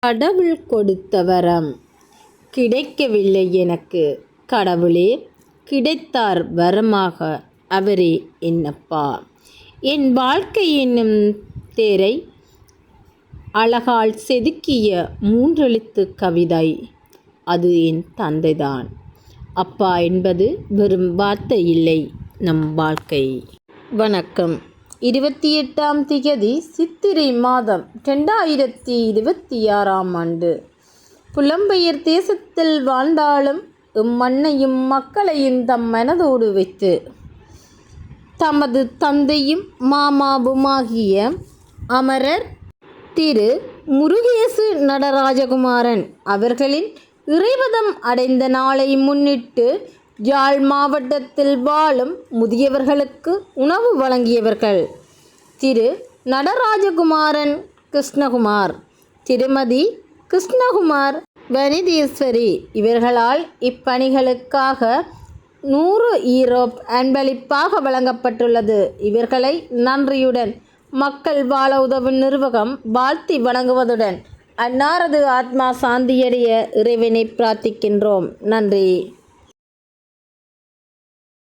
கடவுள் கொடுத்த வரம் கிடைக்கவில்லை எனக்கு. கடவுளே கிடைத்தார் வரமாக, அவரே என்னப்பா. என் வாழ்க்கை என்னும் தேரை அழகால் செதுக்கிய மூன்றெழுத்து கவிதை அது என் தந்தைதான். அப்பா என்பது வெறும் வார்த்தை இல்லை, நம் வாழ்க்கை. வணக்கம். 28ஆம் திகதி சித்திரை மாதம் 2026ஆம் ஆண்டு. புலம்பெயர் தேசத்தில் வாழ்ந்தாலும் இம்மண்ணையும் மக்களையும் தம் மனதோடு வைத்து தமது தந்தையும் மாமாவுமாகிய அமரர் திரு முருகேசு நடராஜகுமாரன் அவர்களின் இறைவதம் அடைந்த நாளை முன்னிட்டு யாழ் மாவட்டத்தில் வாழும் முதியவர்களுக்கு உணவு வழங்கியவர்கள் திரு நடராஜகுமாரன் கிருஷ்ணகுமார், திருமதி கிருஷ்ணகுமார் வனிதேஸ்வரி இவர்களால் இப்பணிகளுக்காக 100 ஈரோப் அன்பளிப்பாக வழங்கப்பட்டுள்ளது. இவர்களை நன்றியுடன் மக்கள் வாழ உதவும் நிர்வாகம் வாழ்த்தி வணங்குவதுடன் அன்னாரது ஆத்மா சாந்தியடைய இறைவனை பிரார்த்திக்கின்றோம். நன்றி.